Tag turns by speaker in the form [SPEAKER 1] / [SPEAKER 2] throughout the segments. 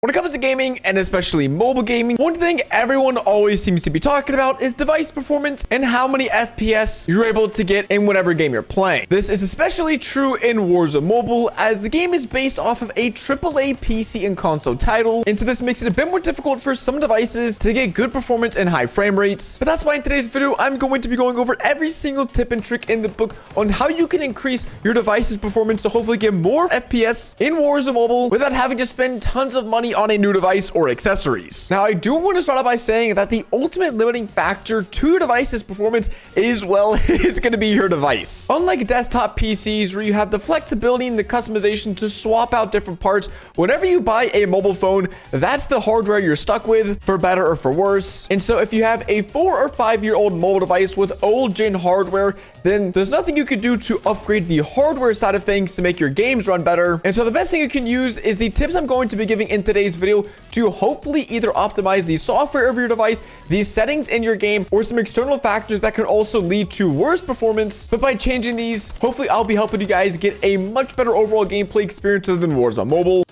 [SPEAKER 1] When it comes to gaming, and especially mobile gaming, one thing everyone always seems to be talking about is device performance and how many FPS you're able to get in whatever game you're playing. This is especially true in Warzone Mobile, as the game is based off of a AAA PC and console title, and so this makes it a bit more difficult for some devices to get good performance and high frame rates. But that's why in today's video, I'm going to be going over every single tip and trick in the book on how you can increase your device's performance to hopefully get more FPS in Warzone Mobile without having to spend tons of money on a new device or accessories. Now, I do want to start out by saying that the ultimate limiting factor to your device's performance is, well, it's going to be your device. Unlike desktop PCs where you have the flexibility and the customization to swap out different parts, whenever you buy a mobile phone, that's the hardware you're stuck with, for better or for worse. And so if you have a 4 or 5 year old mobile device with old gen hardware, then there's nothing you could do to upgrade the hardware side of things to make your games run better. And so the best thing you can use is the tips I'm going to be giving in today's video to hopefully either optimize the software of your device, the settings in your game, or some external factors that can also lead to worse performance. But by changing these, hopefully I'll be helping you guys get a much better overall gameplay experience than Warzone Mobile.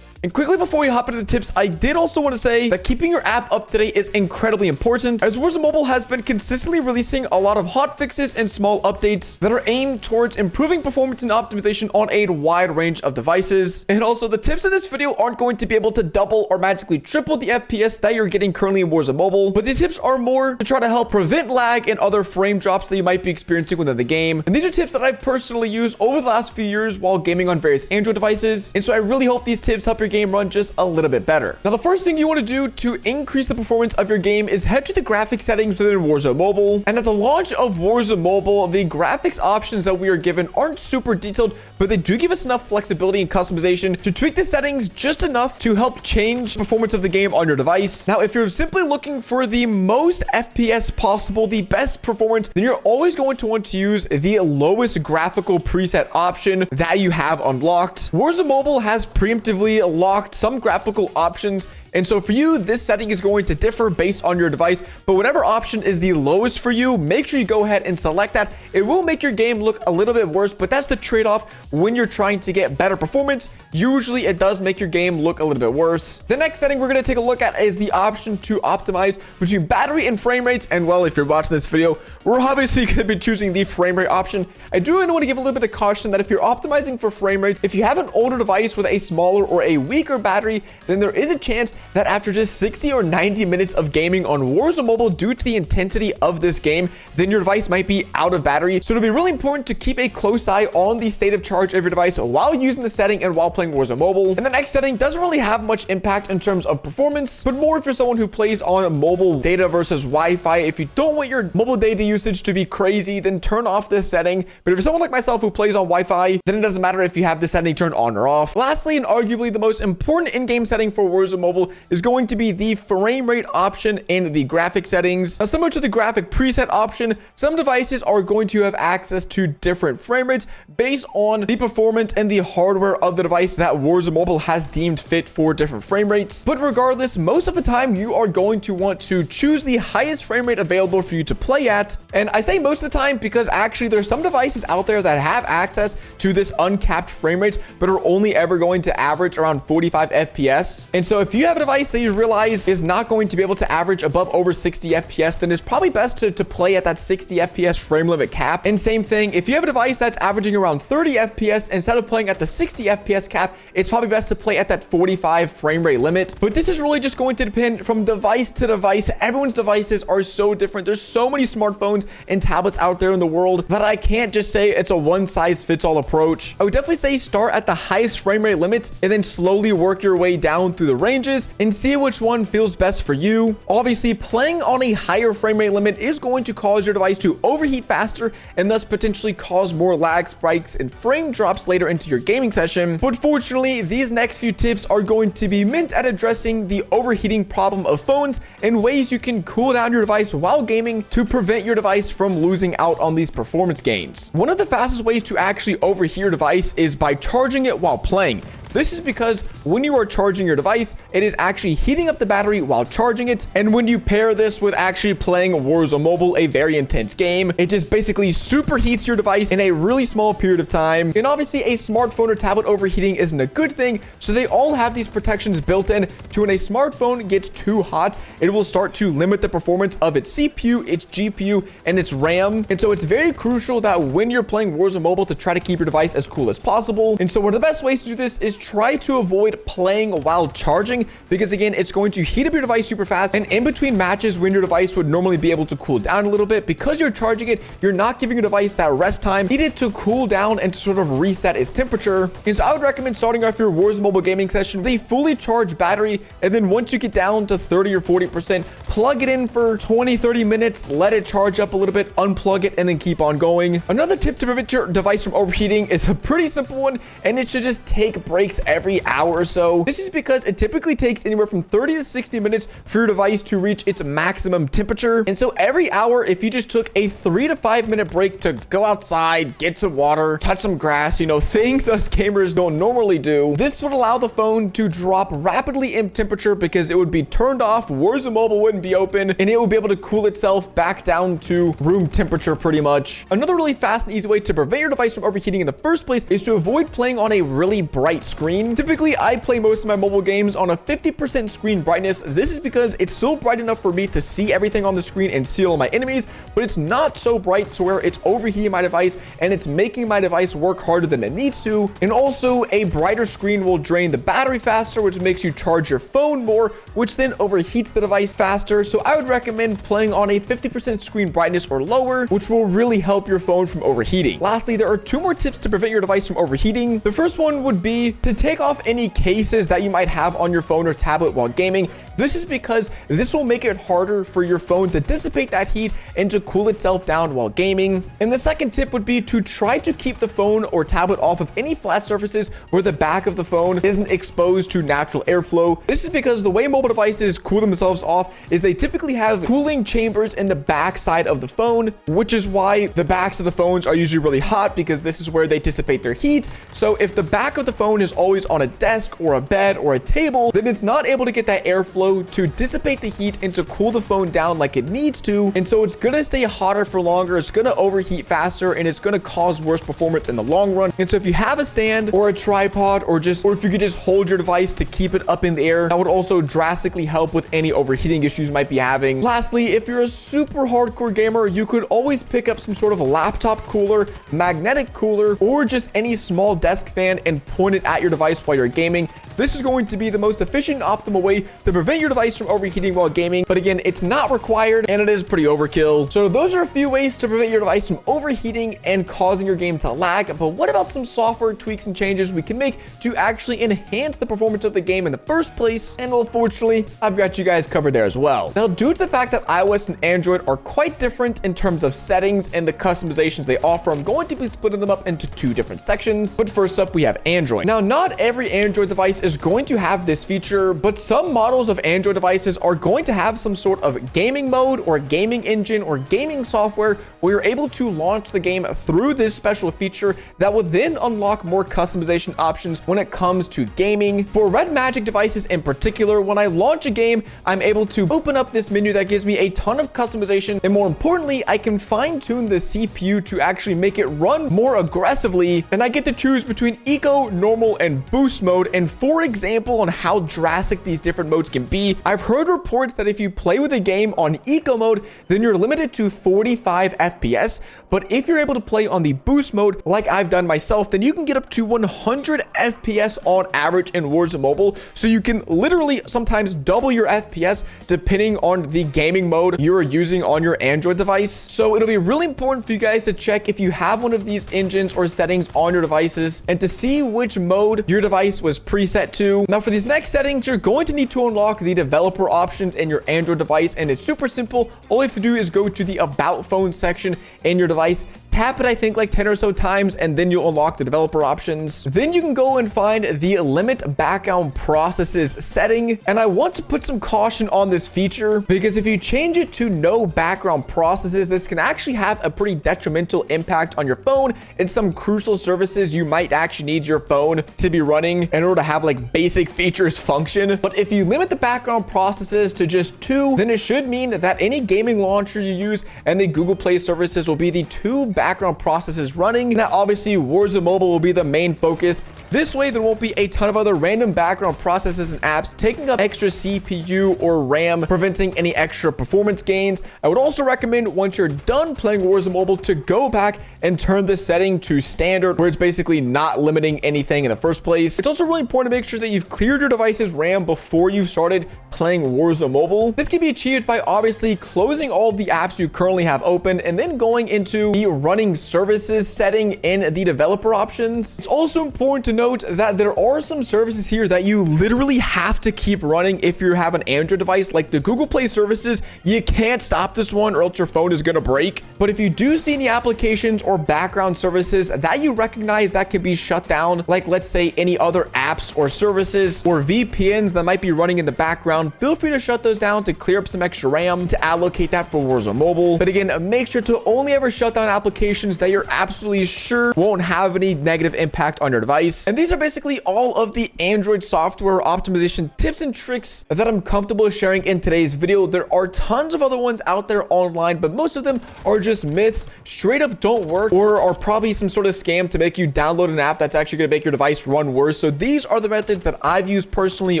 [SPEAKER 1] And quickly before we hop into the tips, I did also want to say that keeping your app up to date is incredibly important, as Warzone Mobile has been consistently releasing a lot of hot fixes and small updates that are aimed towards improving performance and optimization on a wide range of devices. And also, the tips in this video aren't going to be able to double or magically triple the FPS that you're getting currently in Warzone Mobile, but these tips are more to try to help prevent lag and other frame drops that you might be experiencing within the game. And these are tips that I've personally used over the last few years while gaming on various Android devices, and so I really hope these tips help your game run just a little bit better. Now, the first thing you want to do to increase the performance of your game is head to the graphics settings within Warzone Mobile. And at the launch of Warzone Mobile, the graphics options that we are given aren't super detailed, but they do give us enough flexibility and customization to tweak the settings just enough to help change the performance of the game on your device. Now, if you're simply looking for the most FPS possible, the best performance, then you're always going to want to use the lowest graphical preset option that you have unlocked. Warzone Mobile has preemptively locked some graphical options, and so for you, this setting is going to differ based on your device, but whatever option is the lowest for you, make sure you go ahead and select that. It will make your game look a little bit worse, but that's the trade-off when you're trying to get better performance. Usually it does make your game look a little bit worse. The next setting we're going to take a look at is the option to optimize between battery and frame rates. And well, if you're watching this video, we're obviously going to be choosing the frame rate option. I do want to give a little bit of caution that if you're optimizing for frame rate, if you have an older device with a smaller or a weaker battery, then there is a chance that after just 60 or 90 minutes of gaming on Warzone Mobile, due to the intensity of this game, then your device might be out of battery. So it'll be really important to keep a close eye on the state of charge of your device while using the setting and while playing Warzone Mobile. And the next setting doesn't really have much impact in terms of performance, but more if you're someone who plays on mobile data versus Wi-Fi. If you don't want your mobile data usage to be crazy, then turn off this setting. But if you're someone like myself who plays on Wi-Fi, then it doesn't matter if you have the setting turned on or off. Lastly, and arguably the most important in-game setting for Warzone Mobile is going to be the frame rate option in the graphic settings. Now, similar to the graphic preset option, some devices are going to have access to different frame rates based on the performance and the hardware of the device that Warzone Mobile has deemed fit for different frame rates. But regardless, most of the time you are going to want to choose the highest frame rate available for you to play at. And I say most of the time because actually there's some devices out there that have access to this uncapped frame rate, but are only ever going to average around 45 FPS. And so if you have a device that you realize is not going to be able to average above over 60 FPS, then it's probably best to play at that 60 FPS frame limit cap. And same thing, if you have a device that's averaging around 30 FPS, instead of playing at the 60 FPS cap, it's probably best to play at that 45 frame rate limit. But this is really just going to depend from device to device. Everyone's devices are so different. There's so many smartphones and tablets out there in the world that I can't just say it's a one size fits all approach. I would definitely say start at the highest frame rate limit and then slowly work your way down through the ranges and see which one feels best for you. Obviously, playing on a higher frame rate limit is going to cause your device to overheat faster and thus potentially cause more lag spikes and frame drops later into your gaming session. But fortunately, these next few tips are going to be meant at addressing the overheating problem of phones and ways you can cool down your device while gaming to prevent your device from losing out on these performance gains. One of the fastest ways to actually overheat your device is by charging it while playing. This is because when you are charging your device, it is actually heating up the battery while charging it. And when you pair this with actually playing Warzone Mobile, a very intense game, it just basically superheats your device in a really small period of time. And obviously a smartphone or tablet overheating isn't a good thing, so they all have these protections built in to when a smartphone gets too hot, it will start to limit the performance of its CPU, its GPU, and its RAM. And so it's very crucial that when you're playing Warzone Mobile to try to keep your device as cool as possible. And so one of the best ways to do this is try to avoid playing while charging, because again, it's going to heat up your device super fast. And in between matches, when your device would normally be able to cool down a little bit, because you're charging it, you're not giving your device that rest time needed to cool down and to sort of reset its temperature. And so I would recommend starting off your Warzone Mobile gaming session with a fully charged battery, and then once you get down to 30 or 40%, plug it in for 20-30 minutes, let it charge up a little bit, unplug it, and then keep on going. Another tip to prevent your device from overheating is a pretty simple one, and it should just take breaks every hour or so. This is because it typically takes anywhere from 30 to 60 minutes for your device to reach its maximum temperature. And so every hour, if you just took a 3 to 5 minute break to go outside, get some water, touch some grass, you know, things us gamers don't normally do, this would allow the phone to drop rapidly in temperature because it would be turned off, Warzone Mobile wouldn't be open, and it would be able to cool itself back down to room temperature pretty much. Another really fast and easy way to prevent your device from overheating in the first place is to avoid playing on a really bright screen. Typically, I play most of my mobile games on a 50% screen brightness. This is because it's still bright enough for me to see everything on the screen and see all my enemies, but it's not so bright to where it's overheating my device and it's making my device work harder than it needs to. And also, a brighter screen will drain the battery faster, which makes you charge your phone more, which then overheats the device faster. So I would recommend playing on a 50% screen brightness or lower, which will really help your phone from overheating. Lastly, there are 2 more tips to prevent your device from overheating. The first one would be to take off any cases that you might have on your phone or tablet while gaming. This is because this will make it harder for your phone to dissipate that heat and to cool itself down while gaming. And the second tip would be to try to keep the phone or tablet off of any flat surfaces where the back of the phone isn't exposed to natural airflow. This is because the way mobile devices cool themselves off is they typically have cooling chambers in the back side of the phone, which is why the backs of the phones are usually really hot, because this is where they dissipate their heat. So if the back of the phone is always on a desk or a bed or a table, then it's not able to get that airflow to dissipate the heat and to cool the phone down like it needs to. And so it's gonna stay hotter for longer, it's gonna overheat faster, and it's gonna cause worse performance in the long run. And so if you have a stand or a tripod, or if you could just hold your device to keep it up in the air, that would also drastically help with any overheating issues you might be having. Lastly, if you're a super hardcore gamer, you could always pick up some sort of a laptop cooler, magnetic cooler, or just any small desk fan and point it at your device while you're gaming. This is going to be the most efficient and optimal way to prevent your device from overheating while gaming. But again, it's not required and it is pretty overkill. So those are a few ways to prevent your device from overheating and causing your game to lag. But what about some software tweaks and changes we can make to actually enhance the performance of the game in the first place? And well, fortunately, I've got you guys covered there as well. Now, due to the fact that iOS and Android are quite different in terms of settings and the customizations they offer, I'm going to be splitting them up into 2 different sections. But first up, we have Android. Now, not every Android device is going to have this feature, but some models of Android devices are going to have some sort of gaming mode or gaming engine or gaming software where you're able to launch the game through this special feature that will then unlock more customization options when it comes to gaming. For Red Magic devices in particular, when I launch a game, I'm able to open up this menu that gives me a ton of customization, and more importantly, I can fine-tune the CPU to actually make it run more aggressively, and I get to choose between eco, normal, and boost mode. And for example, on how drastic these different modes can be, I've heard reports that if you play with a game on eco mode, then you're limited to 45 FPS, but if you're able to play on the boost mode like I've done myself, then you can get up to 100 FPS on average in Warzone Mobile. So you can literally sometimes double your FPS depending on the gaming mode you're using on your Android device. So it'll be really important for you guys to check if you have one of these engines or settings on your devices and to see which mode your device was preset to. Now for these next settings, you're going to need to unlock the developer options in your Android device, and it's super simple. All you have to do is go to the About Phone section in your device, tap it, I think, like 10 or so times, and then you'll unlock the developer options. Then you can go and find the limit background processes setting. And I want to put some caution on this feature because if you change it to no background processes, this can actually have a pretty detrimental impact on your phone and some crucial services you might actually need your phone to be running in order to have like basic features function. But if you limit the background processes to just 2, then it should mean that any gaming launcher you use and the Google Play services will be the 2 background processes running. Now, obviously, Warzone Mobile will be the main focus. This way, there won't be a ton of other random background processes and apps taking up extra CPU or RAM, preventing any extra performance gains. I would also recommend once you're done playing Warzone Mobile to go back and turn this setting to standard, where it's basically not limiting anything in the first place. It's also really important to make sure that you've cleared your device's RAM before you've started playing Warzone Mobile. This can be achieved by obviously closing all of the apps you currently have open and then going into the running services setting in the developer options. It's also important to note that there are some services here that you literally have to keep running if you have an Android device, like the Google Play services. You can't stop this one or else your phone is going to break. But if you do see any applications or background services that you recognize that can be shut down, like let's say any other apps or services or VPNs that might be running in the background, feel free to shut those down to clear up some extra RAM to allocate that for Warzone Mobile. But again, make sure to only ever shut down applications that you're absolutely sure won't have any negative impact on your device. And these are basically all of the Android software optimization tips and tricks that I'm comfortable sharing in today's video. There are tons of other ones out there online, but most of them are just myths, straight up don't work, or are probably some sort of scam to make you download an app that's actually going to make your device run worse. So these are the methods that I've used personally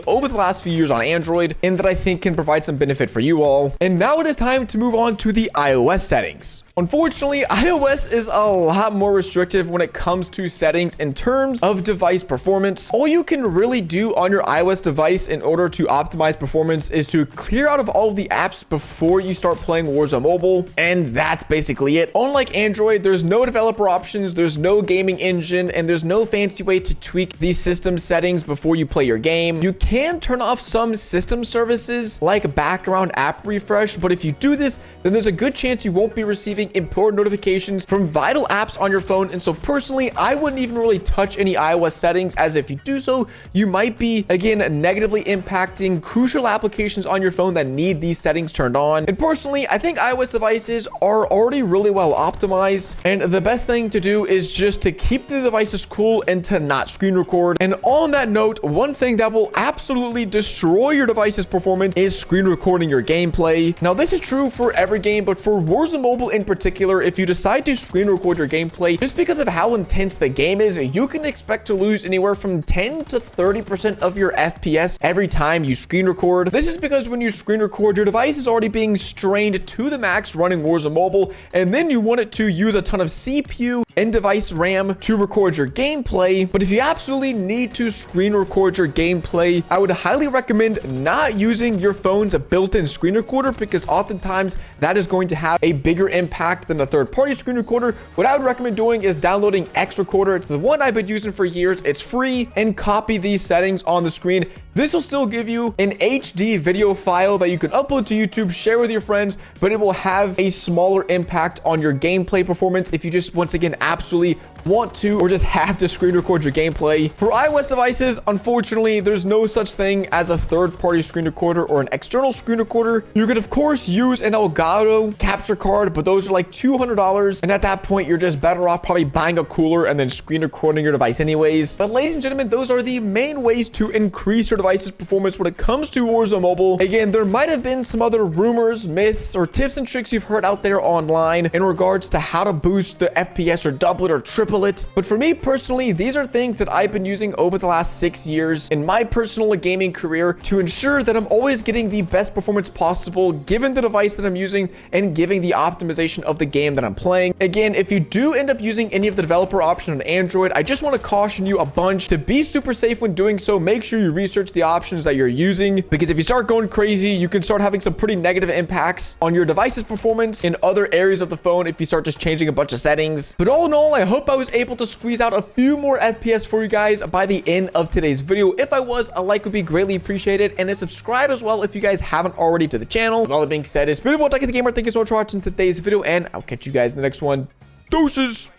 [SPEAKER 1] over the last few years on Android and that I think can provide some benefit for you all. And now it is time to move on to the iOS settings. Unfortunately, iOS is a lot more restrictive when it comes to settings in terms of device performance. All you can really do on your iOS device in order to optimize performance is to clear out of all of the apps before you start playing Warzone Mobile, and that's basically it. Unlike Android, there's no developer options, there's no gaming engine, and there's no fancy way to tweak these system settings before you play your game. You can turn off some system services like background app refresh, but if you do this, then there's a good chance you won't be receiving important notifications from vital apps on your phone. And so personally, I wouldn't even really touch any iOS settings, as if you do so, you might be again negatively impacting crucial applications on your phone that need these settings turned on. And personally, I think iOS devices are already really well optimized, and the best thing to do is just to keep the devices cool and to not screen record. And on that note, one thing that will absolutely destroy your device's performance is screen recording your gameplay. Now, this is true for every game, but for Warzone Mobile in particular, if you decide to screen record your gameplay, just because of how intense the game is, you can expect to lose anywhere from 10 to 30% of your FPS every time you screen record. This is because when you screen record, your device is already being strained to the max running Warzone Mobile, and then you want it to use a ton of CPU and device RAM to record your gameplay. But if you absolutely need to screen record your gameplay, I would highly recommend not using your phone's built-in screen recorder, because oftentimes that is going to have a bigger impact than a third-party screen recorder. What I would recommend doing is downloading X Recorder. It's the one I've been using for years. It's free, and copy these settings on the screen. This will still give you an HD video file that you can upload to YouTube, share with your friends, but it will have a smaller impact on your gameplay performance if you just, once again, absolutely want to or just have to screen record your gameplay. For iOS devices, unfortunately, there's no such thing as a third-party screen recorder or an external screen recorder. You could, of course, use an Elgato capture card, but those are like $200, and at that point, you're just better off probably buying a cooler and then screen recording your device anyways. But ladies and gentlemen, those are the main ways to increase your device's performance when it comes to Warzone Mobile. Again, there might have been some other rumors, myths, or tips and tricks you've heard out there online in regards to how to boost the FPS or double it or triple it. But for me personally, these are things that I've been using over the last 6 years in my personal gaming career to ensure that I'm always getting the best performance possible given the device that I'm using and giving the optimization of the game that I'm playing. Again, if you do end up using any of the developer options on Android, I just want to caution you a bunch to be super safe when doing so. Make sure you research the options that you're using, because if you start going crazy, you can start having some pretty negative impacts on your device's performance in other areas of the phone if you start just changing a bunch of settings. But all in all, I hope I was able to squeeze out a few more FPS for you guys by the end of today's video. If I was, a like would be greatly appreciated, and a subscribe as well if you guys haven't already to the channel. With all that being said, it's been DuckyTheGamer. Thank you so much for watching today's video, and I'll catch you guys in the next one. Deuces.